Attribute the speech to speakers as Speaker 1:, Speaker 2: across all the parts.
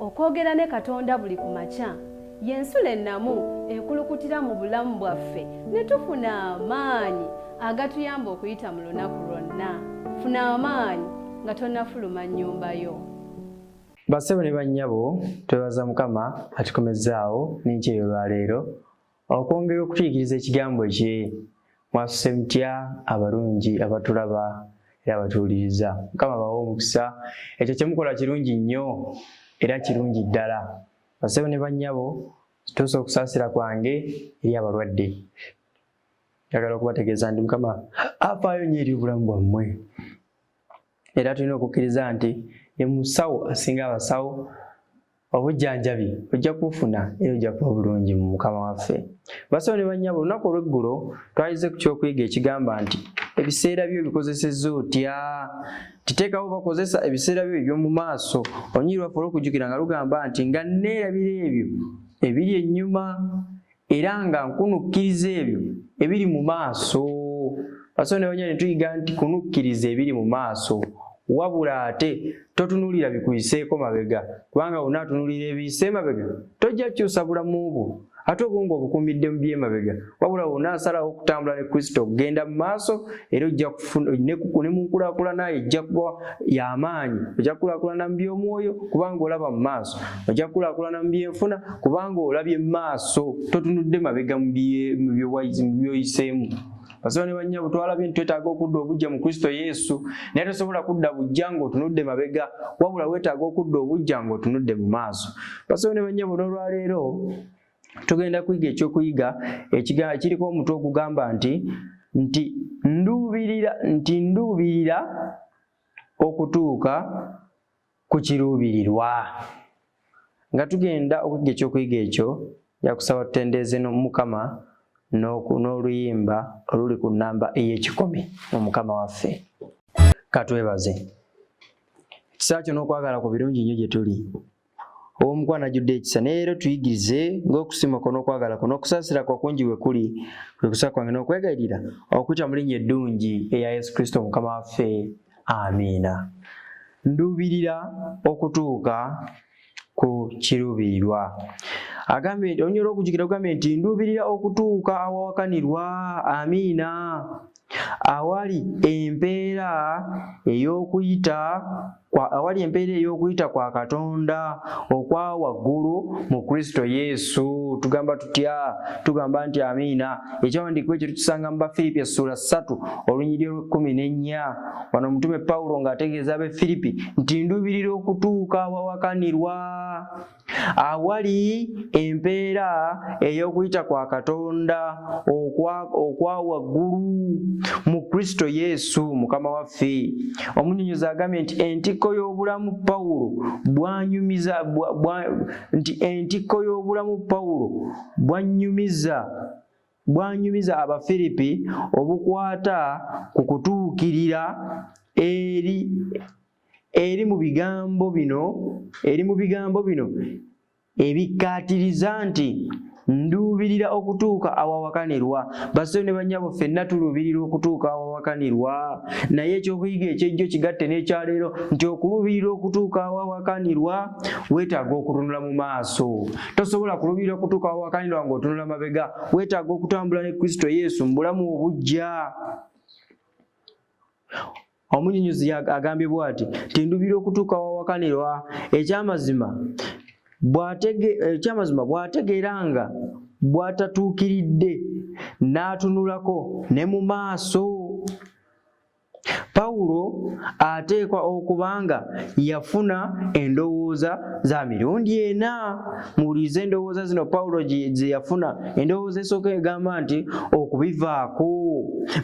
Speaker 1: okwogera ne Katonda buli ku makya y'ensula ennamu ekulukutira mu bulamu bwaffe ne tufuna amaanyi agatuyamba okuyita mu lunaku lwonna. Funa amaanyi nga tonnafuluma nnyumba yo.
Speaker 2: Bassebo ne bannyabo, twebaza Mukama atukomezzaawo n'ekyeyo olwaleero okwongera okutuukiriza ekigambo kye. Mwasuse mutya abalungi abatulaba era abatuwuliriza? Mukama bawe omukisa. Ekyo kye mukola kirungi nnyo era kirungi ddala. Bassebo ne bannyabo, tuuse okusaasira kwange eri abalwadde. Njagala okubategeeza nti Mukama afaayo nnyo eri obulamu bwammwe. Era tulina okukkiriza nti ye musawo asinga abasawo, obujjanjabi ojja kubufuna era ojja kuba bulungi mu Mukama waffe. Bassebo ne bannyabo, olunaku olw'eggulo twayize ku kyokuyiga ekigamba nti ebiseera byo bikozesezza otya. Titeekawo bakozesa ebiseera byo eby'omu maaso. Olunyiri lwaffe olw'okujjukira nga lugamba nti nga neerabira ebyo ebiri ennyuma era nga nkunukkiriza ebyo ebiri mu maaso. Bassebo ne bannyabo, ne tuyiga nti kunukkiriza ebiri mu maaso, wabula ate totunuulira bikuyiseeko mabega, kubanga onaatunuulira ebiyise mabega tojja kukyusa bulamu bwo ate obwo ng'obukuumidde mu byemabega, wabula onaasalawo okutambula ne Kristo okugenda mu maaso era ojja kufuna ne mu nkulaakulana ejja kuba y'amaanyi. Ojja kukulaakulana mu by'omwoyo kubanga olaba mu maaso, ojja kukulaakulana mu byenfuna kubanga olabye mu maaso, totunudde mabega mu byoyiseemu. Bassebo ne bannyabo, twalabye nti twetaaga okudda obujja mu Kristo Yesu, naye tosobola kudda bujja ng'otunudde mabega, wabula weetaaga okudda obujja ng'otunudde mu maaso. Bassebo ne bannyabo, n'olwaleero tugenda kuyiga ekyokuyiga ekiriko omutwe ogugamba nti nduubirira okutuuka ku kiruubirirwa. Nga tugenda okuyiga ekyokuyiga ekyo, yakusaba tutendeeze n'Omukama n'oluyimba oluli ku nnamba ey'ekikumi mu Mukama waffe. Katwebaze. Ekisaa kyo n'okwagala ku birungi nnyo gye tuli. Omukwano ajjudde ekisa, naye leero tuyigirize ng'okusiima kwo n'okwagala kwo n'okusaasira kwa kungi bwe kuli, kwe kusaba kwange n'okwegayirira okuyita mu linnya eddungi eya Yesu Kristo Mukama waffe. Amiina. Nduubirira okutuuka ku kiruubirirwa. Agambye nti olunyiri olw'okujjukira ogambye nti nduubirira okutuuka awawakanirwa. Amiina. Awali empeera ey'okuyita kwa Katonda okwa waggulu mu Kristo Yesu. Tugamba tutya? Tugamba nti amiina. Ekyawandiikibwa ekyo tutusanga mu Bafiripi ssuula 3 olunyiri olw'14. Wano omutume Pawulo ng'ategeeza Abafiripi nti nduubirira okutuuka awawakanirwa, awali empeera ey'okuyita kwa Katonda okwa waggulu mu Kristo Yesu Mukama waffe. Omunnyonnyozi agambye nti entikko y'obulamu Pawulo bwanyumiza Abafiripi obukwata ku kutuukirira eri mu bigambo bino ebikkaatiriza nti nduubirira okutuuka awawakanirwa. Bassebo ne bannyabo, ffenna tuluubirira okutuuka awawakanirwa, naye ekyokuyiga ekyejjo kigatte n'ekyaleero nti okuluubirira okutuuka awawakanirwa weetaaga okutunula mu maaso. Tosobola kuluubirira okutuuka awawakanirwa ng'otunula mabega, weetaaga okutambula ne Kristo Yesu mu bulamu obujja. Omunnyonnyozi agambye bw'ati nti nduubirira okutuuka awawakanirwa. Ekyamazima bw'ategeera nga bw'atatuukiridde n'atunulako ne mu maaso. Pawulo ateekwa okuba nga yafuna endowooza za mirundi ena. Muwulirize endowooza zino Pawulo ze yafuna. Endowooza esooka egamba nti okubivaako.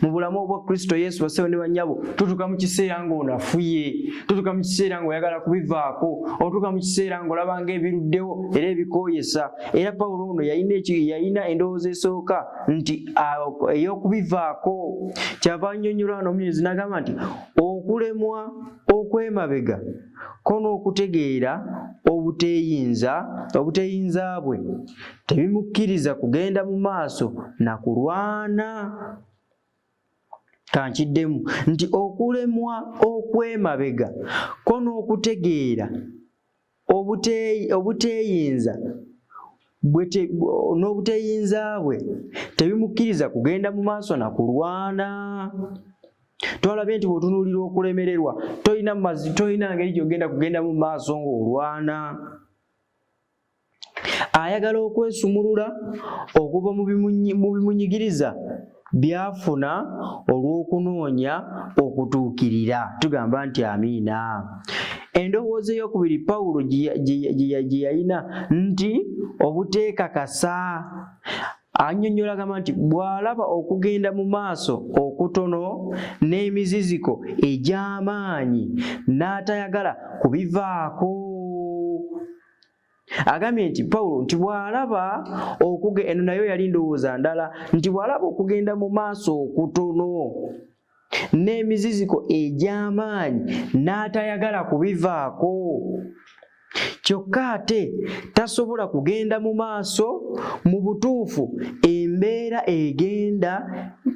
Speaker 2: Mu bulamu obwa Kristo Yesu, bassebo ne bannyabo, tutuuka mu kiseera ng'onafuye, tutuuka mu kiseera ng'oyagala kubivaako, otuuka mu kiseera ng'olaba ng'ebiruddewo era ebikooyesa. Era Pawulo ono yalina endowooza esooka nti ey'okubivaako. Kyava annyonnyola wano omunnyonnyozi n'agamba nti okulemwa okw'emabega ko n'okutegeera obuteeyinza bwe tebimukkiriza kugenda mu maaso na kulwana. Kankiddemu nti okulemwa okw'emabega ko n'okutegeera obuteeyinza n'obuteeyinza bwe tebimukkiriza kugenda mu maaso na kulwana. Twalabye nti bw'otunuulira okulemererwa tolina ngeri gy'ogenda kugenda mu maaso ng'olwana. Ayagala okwesumulula okuva mu bimunyigiriza byafuna olw'okunoonya okutuukirira. Tugamba nti amiina. Endowooza ey'okubiri Pawulo gye yalina nti obuteekakasa. Annyonnyola agamba nti bw'alaba okugenda mu maaso okutono n'emiziziko egy'amaanyi n'atayagala kubivaako. Agambye nti Pawulo nti bw'alaba eno nayo yali ndowooza ndala nti bw'alaba okugenda mu maaso okutono n'emiziziko egy'amaanyi n'atayagala kubivaako, kyokka ate tasobola kugenda mu maaso mu butuufu, embeera egenda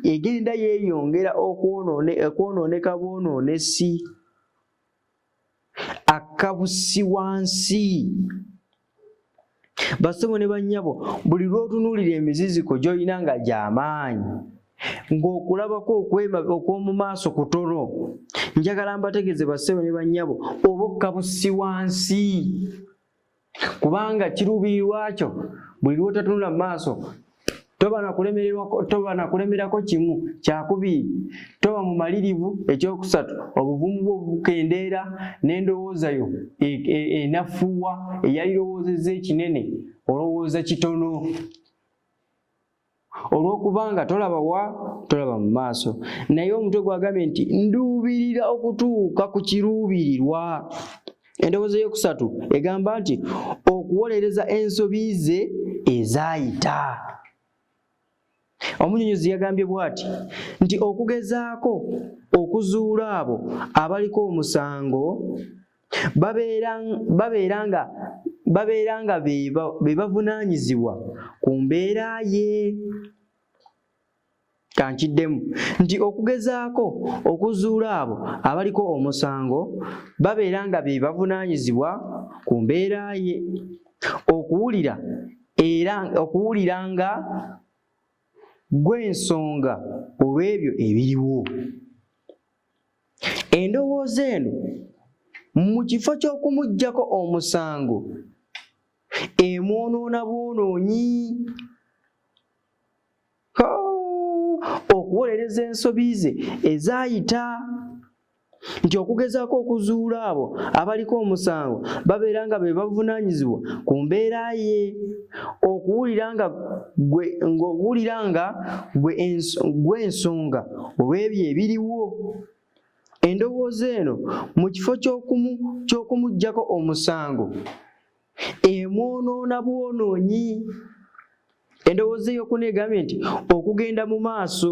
Speaker 2: yeeyongera okwonooneka bwonoonesi, akabusi wansi. Bassebo ne bannyabo, buli lw'otunuulira emiziziko gy'olina nga gy'amaanyi, ng'okulabako okw'omu maaso kutono, njagala mbategeeze bassebo ne bannyabo, oba okkabusi wansi. Kubanga kiruubirirwa kyo buli lw'otatunula mu maaso toba na kulemerako kimu, kyakubiri toba mumalirivu, ekyokusatu obuvumu bwo bukendeera, n'endowooza yo enafuwa, eyali lowoozezza ekinene olowooza kitono, olw'okubanga tolaba mu maaso. Naye omutwe gwagambye nti nduubirira okutuuka ku kiruubirirwa. Endowooza eyokusatu egamba nti okuwolereza ensobi ze ezaayita. Omunnyonnyozi yagambye bw'ati nti okugezaako okuzuula abo abaliko omusango babeera nga be bavunaanyizibwa ku mbeera ye. Kankiddemu nti okugezaako okuzuula abo abaliko omusango babeera nga be bavunaanyizibwa ku mbeera ye, okuwuliranga gw'ensonga olw'ebyo ebiriwo. Endowooza eno mu kifo ky'okumuggyako omusango emwonoona bwonoonyi. Okuwolereza ensobi ze ezaayita, nti okugezaako okuzuula abo abaliko omusango babeera nga be bavunaanyizibwa ku mbeera ye, okuwuliranga gw'ensonga olw'ebyo ebiriwo. Endowooza eno mu kifo ky'okumuggyako omusango emwonoona bwonoonyi. Endowooza ey'okuna egambye nti okugenda mu maaso,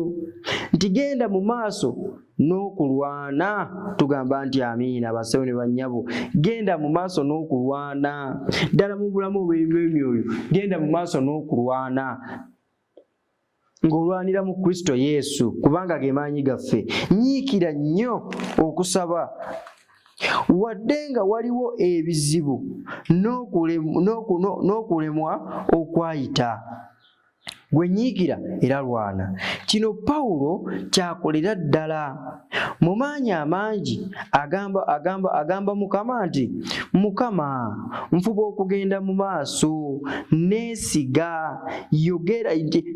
Speaker 2: nti genda mu maaso n'okulwana. Tugamba nti amiina bassebo ne bannyabo, genda mu maaso n'okulwana. Ddala mu bulamu obw'emyoyo genda mu maaso n'okulwana, ng'olwanira mu Kristo Yesu, kubanga ge maanyi gaffe. Nyiikira nnyo okusaba wadde nga waliwo ebizibu n'okulemwa okwayita. Gwe nyiikira era lwana. Kino Pawulo kyakolera ddala. Mu maanyi amangi agamba Mukama nti, Mukama nfuba okugenda mu maaso, neesiga,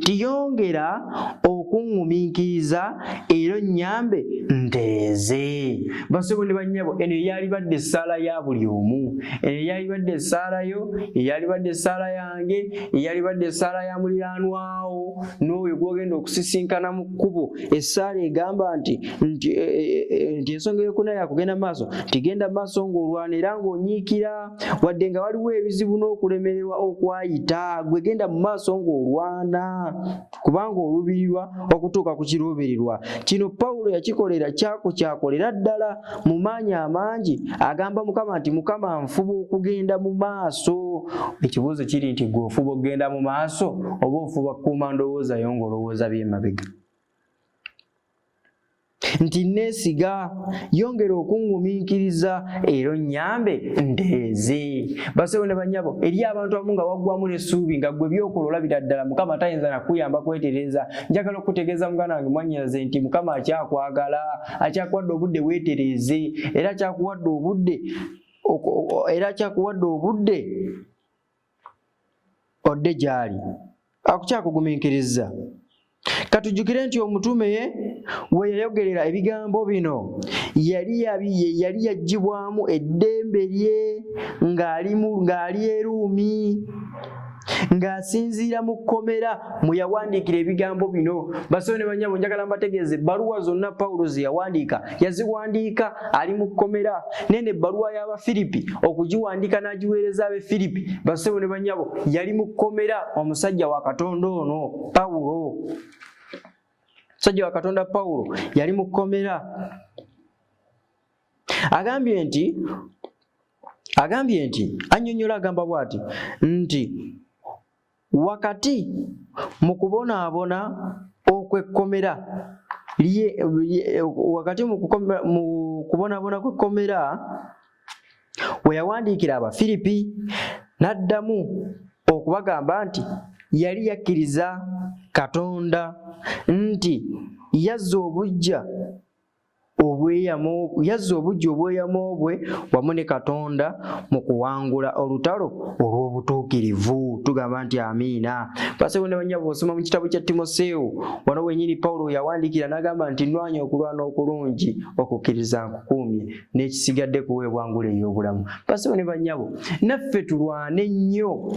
Speaker 2: tiyongera okungumiikiriza era onnyambe nteeze. Bassebo ne bannyabo, eno eyali badde essaala ya buli omu. Eno eyali badde essaala yo, eyali badde essaala yange, eyali badde essaala ya muliraanwa n'oyo gw'ogenda okusisinkana mu kkubo. Essaala egamba nti ensonga ey'okuna yakugenda mu maaso, tigenda mu maaso ng'olwana era ng'onyiikira, wadde nga waliwo ebizibu n'okulemererwa okwayita, gwe genda mu maaso ng'olwana, kubanga oluubirirwa okutuuka ku kiruubirirwa. Kino Pawulo kyakolera ddala mu maanyi amangi. Agamba Mukama nti, Mukama nfuba okugenda mu maaso. Ekibuuzo kiri nti gwe ofuba okugenda mu maaso oba ofuba kuuma ndowooza yo ng'olowooza by'emabega? nti neesiga, yongera okungumiikiriza era onnyambe nteeze. Bassebo ne bannyabo, eri abantu abamu nga waggwamu n'essuubi nga ggwe byokola olabira ddala Mukama tayinza na kuyamba kwetereeza. Njagala okutegeeza muganda wange mwannyinaze nti Mukama akyakwagala, akyakuwadde obudde weetereeze, era akyakuwadde obudde odde gy'ali, akukyakugumiikiriza. Katujjukire nti omutume we yayogerera ebigambo bino yali yaggyibwamu eddembe lye ng'ali e Ruumi, ng'asinziira mu kkomera mwe yawandiikira ebigambo bino. Bassebo ne bannyabo, njagala mbategeeze ebbaluwa zonna Pawulo ze yawandiika yaziwandiika ali mu kkomera. Nene ebbaluwa y'Abafiripi okugiwandiika n'agiweereza ab'Efiripi, bassebo ne bannyabo, yali mu kkomera. Omusajja wa Katonda ono Pawulo, omusajja wa Katonda Pawulo yali mu kkomera. Agambye nti annyonnyola agamba bw'ati nti wakati mu kubonaabona okw'ekkomera wakati mu kubonaabona kw'ekkomera we yawandiikira Abafiripi, n'addamu okubagamba nti yali yakkiriza Katonda nti yazza obuggya obweyamo bwe wamu ne Katonda mu kuwangula olutalo olw'obutuukirivu. Tugamba nti amiina. Bassebo ne bannyabo, osoma mu kitabo kya Timoseewo, wano wennyini Pawulo yawandiikira n'agamba nti nwanya okulwana okulungi, okukkiriza nkukuumye, n'ekisigadde kuweebwa ngule ey'obulamu. Bassebo ne bannyabo, naffe tulwane nnyo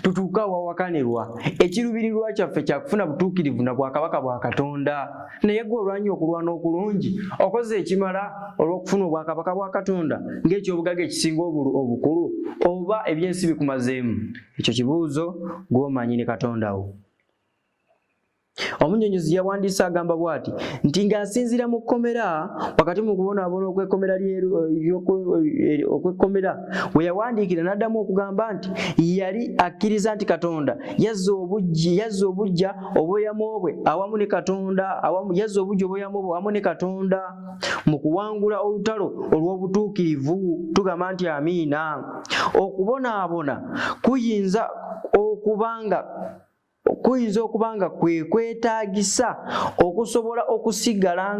Speaker 2: tutuuke awawakanirwa. Ekiruubirirwa kyaffe kyakufuna butuukirivu na bwakabaka bwa Katonda. Naye gwe olwanya okulwana okulungi, okoze ekimala olw'okufuna obwakabaka bwa Katonda ng'ekyobugaga ekisinga obukulu, oba ebyensi bikumazeemu? Ekyo kibuuzo gw'omanyi ne Katonda wo. Omunnyonnyozi yawandiise agamba bw'ati nti ng'asinziira mu kkomera, wakati mu kubonaabona okw'ekkomera we yawandiikira n'addamu okugamba nti yali akkiriza nti Katonda yazza obuggya obweyamo bwe awamu ne Katonda, mu kuwangula olutalo olw'obutuukirivu. Tugamba nti amiina. Okubonaabona kuyinza okuba nga kwe kwetaagisa okusobola okusigala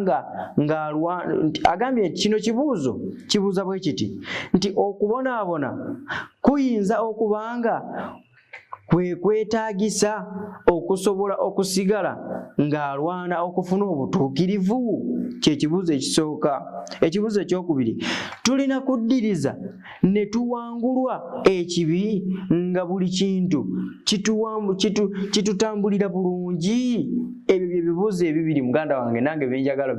Speaker 2: ng'alwana. Agambye nti kino kibuuza bwe kiti nti okubonaabona kuyinza okuba nga kwe kwetaagisa okusobola okusigala ng'alwana okufuna obutuukirivu. Kye kibuuzo ekisooka. Ekibuuzo ekyokubiri, tulina kuddiriza ne tuwangulwa ekibi nga buli kintu kitutambulira bulungi? Ebyo bye bibuuzo ebibiri muganda wange nange byenjagala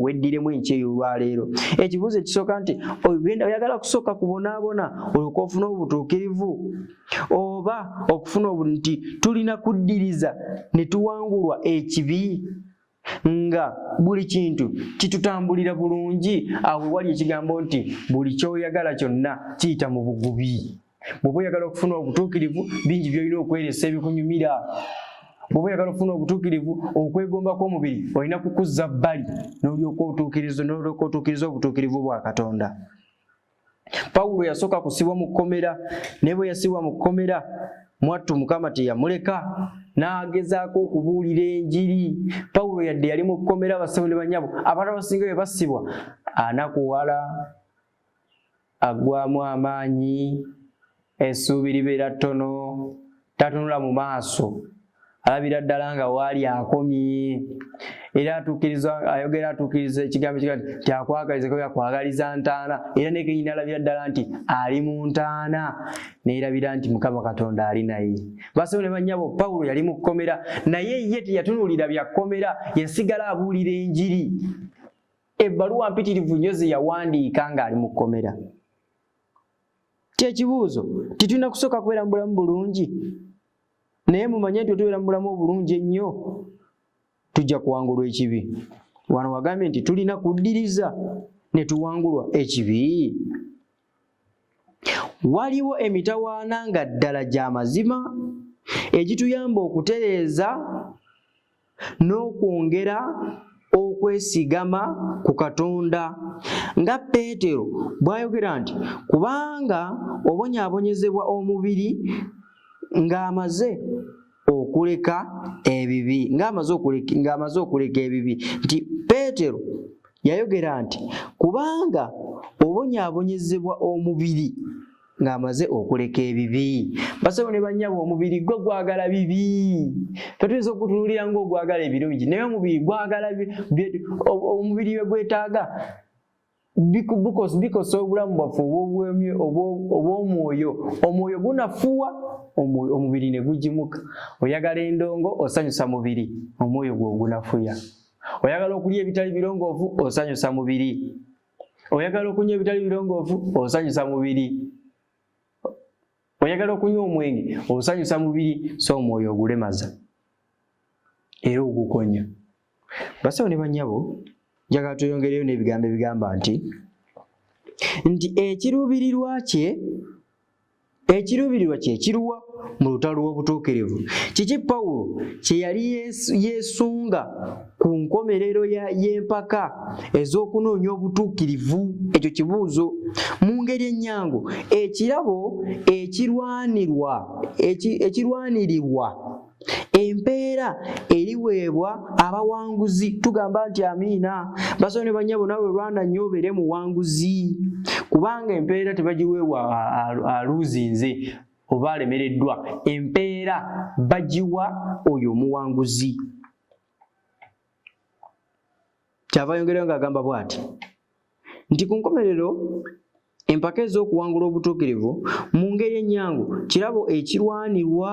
Speaker 2: weddiremu enkya ey'olwaleero. Ekibuuzo ekisooka nti oyagala kusooka kubonaabona olyoke ofune obutuukirivu, oba okufuna nti tulina kuddiriza ne tuwangulwa ekibi nga buli kintu kitutambulira bulungi? Awo wali ekigambo nti buli kyoyagala kyonna kiyita mu bugubi. Bw'oba oyagala okufuna obutuukirivu, bingi by'olina okweresa ebikunyumira. Bw'oba oyagala okufuna obutuukirivu, okwegomba kw'omubiri olina kukuzza bbali n'olyoka otuukiriza obutuukirivu bwa Katonda. Pawulo yasooka kusibwa mu kkomera, naye bwe yasibwa mu kkomera, mwattu Mukama teyamuleka, n'agezaako okubuulira enjiri. Pawulo yadde yali mu kkomera, bassebo ne bannyabo, abantu abasinga bwe basibwa anakuwala, aggwaamu amaanyi, essuubi libeera ttono, tatunula mu maaso, alabira ddala nga waali akomye. Era ayogera atuukiriza ekigambo nti akwagaliza ko yakwagaliza ntaana, era ne kennyini alabira ddala nti ali mu ntaana, neerabira nti Mukama Katonda ali naye. Bassebo ne bannyabo, Pawulo yali mu kkomera, naye ye teyatunuulira bya kkomera, yasigala abuulira enjiri. Ebbaluwa mpitirivu nnyo ze yawandiika ng'ali mu kkomera. Kyekibuuzo, titulina kusooka kubeera mu bulamu bulungi? Naye mumanye nti otubeera mu bulamu obulungi ennyo tujja kuwangulwa ekibi. Wano wagambye nti tulina kuddiriza ne tuwangulwa ekibi. Waliwo emitawaana nga ddala gy'amazima egituyamba okutereeza n'okwongera
Speaker 3: okwesigama ku Katonda nga Peetero bw'ayogera nti kubanga obonyaabonyezebwa omubiri ng'amaze okuleka ebibi nti Peetero yayogera nti kubanga obonyaabonyezebwa omubiri ng'amaze okuleka ebibi. Basebo ne bannyabo, omubiri gwo gwagala bibi. Tetuyinza okutunuulira ng'ogwagala ebirungi, naye omubiri gwagala omubiri we gwetaaga bikosa obulamu bwaffe obw'omwoyo. Omwoyo gunafuwa, omubiri ne gugimuka. Oyagala endongo, osanyusa mubiri, omwoyo gwo gunafuya. Oyagala okulya ebitali birongoofu, osanyusa mubiri. Oyagala okunywa ebitali birongoofu, osanyusa mubiri. Oyagala okunywa omwenge, osanyusa mubiri, so omwoyo ogulemaza era ogukonya. Basawo ne bannyabo, njagala tuyongereyo n'ebigambo ebigamba nti ekiruubirirwa kye kiruwa mu lutalo lw'obutuukirivu. Kiki Pawulo kye yali yeesunga ku nkomerero y'empaka ez'okunoonya obutuukirivu? Ekyo kibuuzo. Mu ngeri ennyangu, ekirabo ekirwanirirwa empeera eriweebwa abawanguzi. Tugamba nti amiina. Basawo ne bannyabo, nawe Rwanda nnyo obeere muwanguzi, kubanga empeera tebagiweebwa aluuzinze oba alemereddwa. Empeera bagiwa oyo omuwanguzi. Kyava yongerayo ng'agamba bw'ati nti ku nkomerero empaka ez'okuwangula obutuukirivu mu ngeri ennyangu, kirabo ekirwanirwa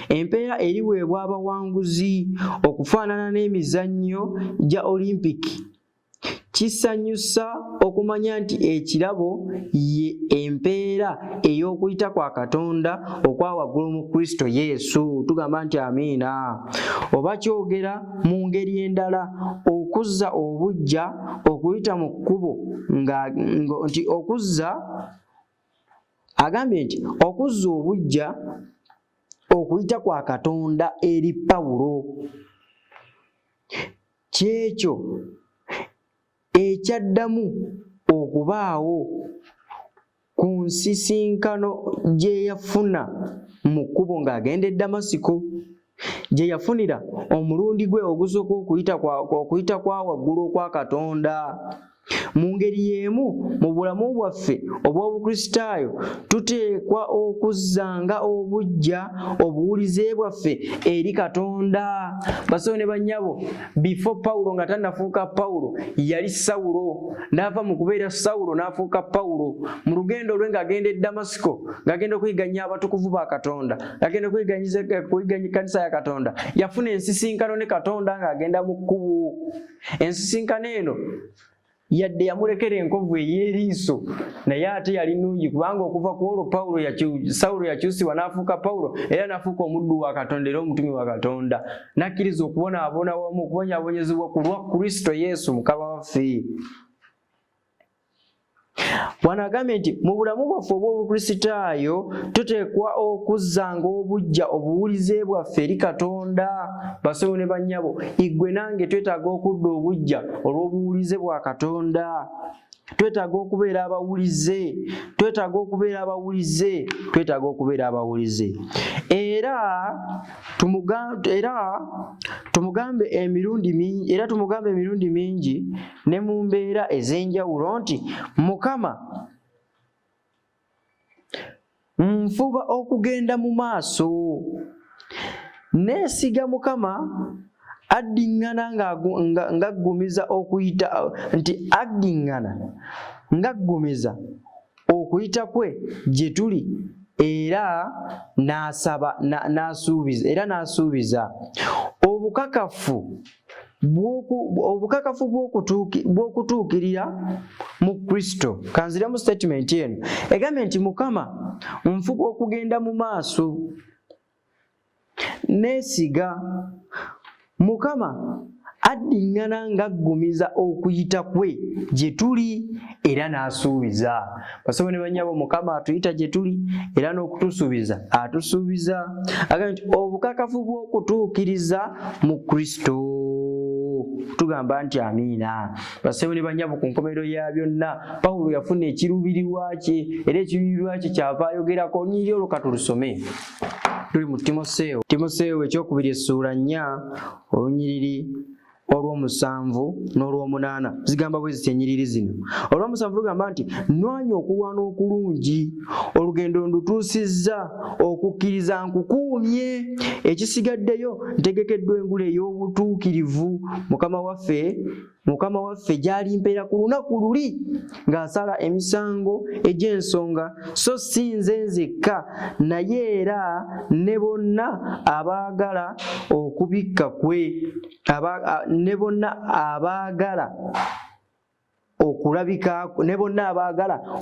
Speaker 3: empeera eriweebwa abawanguzi okufaanana n'emizannyo gya Olimpiki. Kisanyusa okumanya nti ekirabo ye empeera ey'okuyita kwa Katonda okwa waggulu mu Kristo Yesu. Tugamba nti amiina. Oba kyogera mu ngeri endala, okuzza obuggya okuyita mu kkubo nti agambye nti okuzza obuggya okuyita kwa Katonda eri Pawulo kyekyo ekyaddamu okubaawo ku nsisinkano gye yafuna mu kkubo ng'agenda e Damasiko, gye yafunira omulundi gwe ogusooka okuyita kwa waggulu okwa Katonda. Mu ngeri y'emu, mu bulamu bwaffe obw'Obukristaayo tuteekwa okuzzanga obuggya obuwulize bwaffe eri Katonda. Basawo ne bannyabo, before Pawulo nga tannafuuka Pawulo yali Sawulo, n'ava mu kubeera Sawulo n'afuuka Pawulo. Mu lugendo lwe ng'agenda e Damasiko, ng'agenda okuyiganya abatukuvu ba Katonda, ng'agenda okuyiganya ekkanisa ya Katonda, yafuna ensisinkano ne Katonda ng'agenda mu kkubo. Ensisinkano eno yadde yamulekera enkovu ey'eriiso, naye ate yali nnungi, kubanga okuva ku olwo Sawulo yakyusibwa n'afuuka Pawulo, era n'afuuka omuddu wa Katonda era omutumi wa Katonda, n'akkiriza okubonaabona wamu okubonyaabonyezebwa ku lwa Kristo Yesu Mukama waffe. Bwana agambye nti mu bulamu bwaffe obw'Obukristaayo tuteekwa okuzzanga obuggya obuwulize bwaffe eri Katonda. Basawo ne bannyabo, igwe nange twetaaga okudda obuggya olw'obuwulize bwa Katonda. Twetaaga okubeera abawulize. Era tumugambe emirundi mingi ne mu mbeera ez'enjawulo nti Mukama nfuba okugenda mu maaso, neesiga Mukama addiŋŋana ng'aggumiza okuyita kwe gye tuli, era n'asuubiza obukakafu bw'okutuukirira mu Kristo. Kanziramu statement eno egambye nti Mukama nfuba okugenda mu maaso, neesiga Mukama addiŋŋana ng'aggumiza okuyita kwe gye tuli, era n'asuubiza. Basawo ne bannyabo, Mukama atuyita gye tuli era n'okutusuubiza atusuubiza. Agambye nti obukakafu bw'okutuukiriza mu Kristo. tugamba nti amiina. Bassebo ne bannyabo, ku nkomerero ya byonna Pawulo yafuna ekiruubirirwa kye, era ekiruubirirwa kye kyava ayogerako. Olunyiriri olwo katulusome. Tuli mu Timoseewo ekyokubiri essuula 4 olunyiriri olw'omusanvu n'olw'omunaana. Zigamba bwe ziti ennyiriri zino. Olw'omusanvu lugamba nti nwanye okulwana okulungi, olugendo ndutuusizza, okukkiriza nkukuumye, ekisigaddeyo ntegekeddwa engule ey'obutuukirivu. Mukama waffe gy'alimpeera ku lunaku luli ng'asala emisango egy'ensonga, so si nze nzekka, naye era ne bonna abaagala okubikka kwe, ne bonna abaagala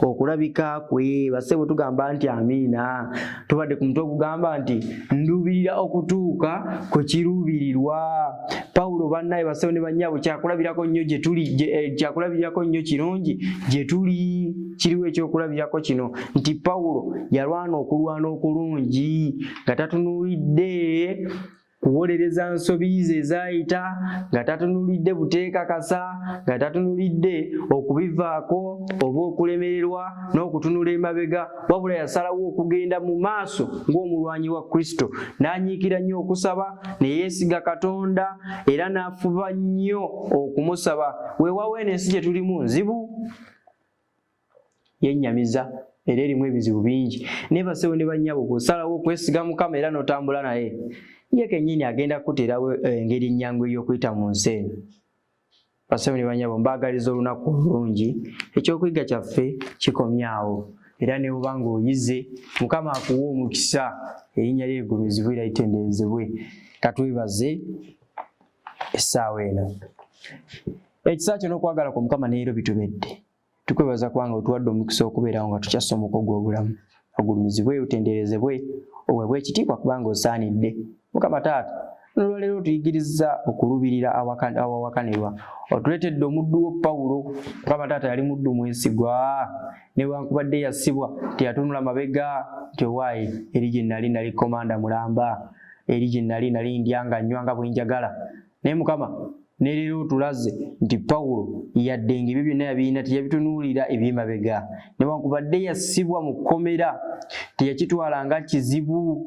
Speaker 3: okulabika kwe. Bassebo tugamba nti amiina. Tubadde ku mutwe ogugamba nti nduubirira okutuuka ku kiruubirirwa. Pawulo bannaye, bassebo ne bannyabo, kyakulabirako nnyo gye tuli, kyakulabirako nnyo kirungi gye tuli. Kiriwo ekyokulabirako kino nti Pawulo yalwana okulwana okulungi nga tatunuulidde kuwolereza nsobi ze ezayita, nga tatunulidde buteekakasa, nga tatunulidde okubivaako oba okulemererwa n'okutunula emabega, wabula yasalawo okugenda mu maaso ng'omulwanyi wa Kristo. N'anyiikira nnyo okusaba, ne yeesiga Katonda, era n'afuba nnyo okumusaba. Weewaawo eno ensi gye tulimu nzibu, yennyamiza era erimu ebizibu bingi. Naye bassebo ne bannyabo, bw'osalawo okwesiga Mukama era n'otambula naye, ye kennyini agenda kuteerawo engeri ennyangu ey'okuyita mu nsi eno. Bassebo ne bannyabo, mbaagaliza olunaku olulungi. Ekyokuyiga kyaffe kikomyawo, era ne bw'oba ng'oyize, Mukama akuwa omukisa, erinnya lye liggumizibwe era litenderezebwe. Katwebaze essaawa eno. Ekisa kyo n'okwagala ku Mukama neero bitubedde. Tukwebaza kubanga otuwadde omukisa okubeerawo nga tukyassa omuko gw'obulamu. Ogulumizibwe, otenderezebwe, oweebwe ekitiibwa kubanga osaanidde. Mukama Taata, n'olwaleero otuyigiriza okulubirira awawakanirwa. Otuleetedde omuddu wo Pawulo. Mukama Taata yali muddu mwesigwa, newankubadde yasibwa teyatunula mabega, nti owaayi eri gye nali komanda mulamba, eri gye nali ndyanga nywanga bwe njagala. Naye Mukama, ne leero otulaze nti Pawulo yadde ng'ebyo byonna yabirina teyabitunuulira eby'emabega, newankubadde yasibwa mu kkomera teyakitwala nga kizibu,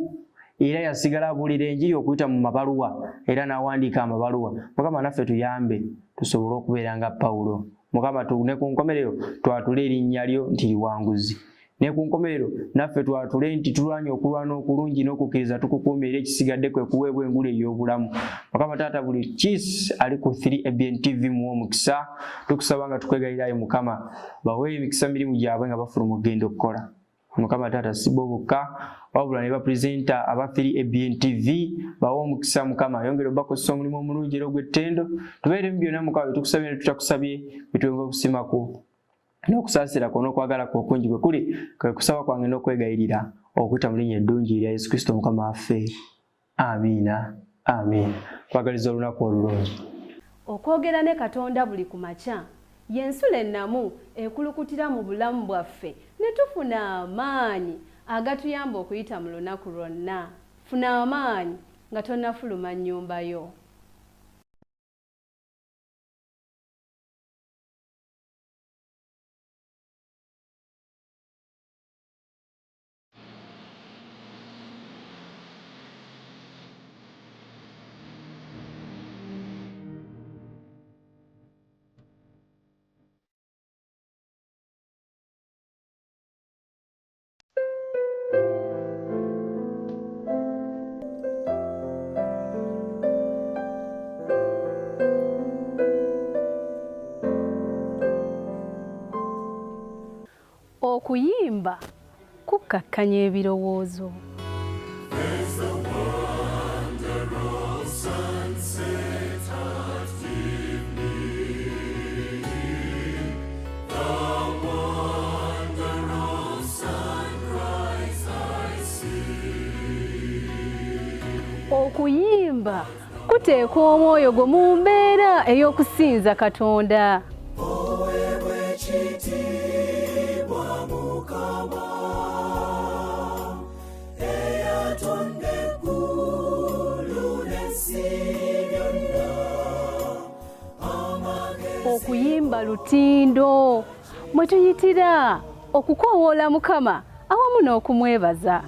Speaker 3: era yasigala abuulira enjiri okuyita mu mabaluwa, era n'awandiika amabaluwa. Mukama, naffe tuyambe tusobole okubeera nga Pawulo. Mukama, ne ku nkomerero twatule erinnya lyo nti liwanguzi. Ne ku nkomerero naffe twatule nti tulwanye okulwana okulungi n'okukkiriza tukukuumye, era ekisigadde kwe kuweebwa engule ey'obulamu. Mukama Taata, buli kiisi ali ku 3ABN TV muwa omukisa. Tukusaba nga tukwegayirayo Mukama, bawe emikisa mirimu gyabwe nga bafuluma okugenda okukola. Mukama Taata, si bo bokka, wabula ne bapurezenta aba 3ABN TV bawe omukisa. Mukama, yongera obakozesa omulimu omulungi era ogw'ettendo. Tubeeremu byonna Mukama bye tukusabye ne tutyakusabye, bituwenga okusimako n'okusaasirako n'okwagala kwo okungi bwe kuli. Kwe kusaba kwange n'okwegayirira okuyita mu linnya eddungi erya Yesu Kristo Mukama waffe. Amiina, amiina. Twagaliza olunaku olulungi.
Speaker 1: Okwogera ne Katonda buli ku makya y'ensula ennamu ekulukutira mu bulamu bwaffe ne tufuna amaanyi agatuyamba okuyita mu lunaku lwonna. Funa amaanyi nga tonnafuluma nnyumba yo. Okuyimba kukkakkanya ebirowoozo. Okuyimba kuteeka omwoyo gwo mu mbeera ey'okusinza Katonda. lwa lutindo mwe tuyitira okukoowoola Mukama awamu n'okumwebaza.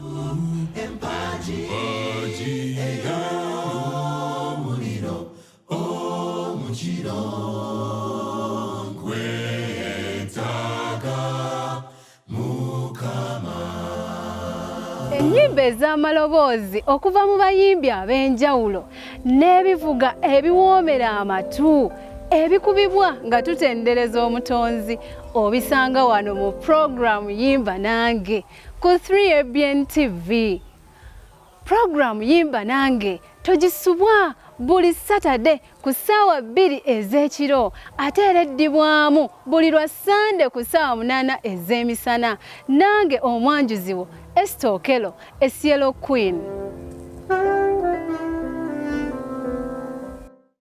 Speaker 1: Ennyimba ez'amaloboozi okuva mu bayimbi ab'enjawulo n'ebivuga ebiwoomera amatu ebikubibwa nga tutendereza Omutonzi obisanga wano mu puroguramu Yimba Nange ku 3ABN TV. Puroguramu Yimba Nange togisubwa buli Saturday ku ssaawa 2 ez'ekiro ate era eddibwamu buli lwa Sunday ku ssaawa 8 ez'emisana. Nange omwanjuzi wo Esther Okello, Cielo Queen.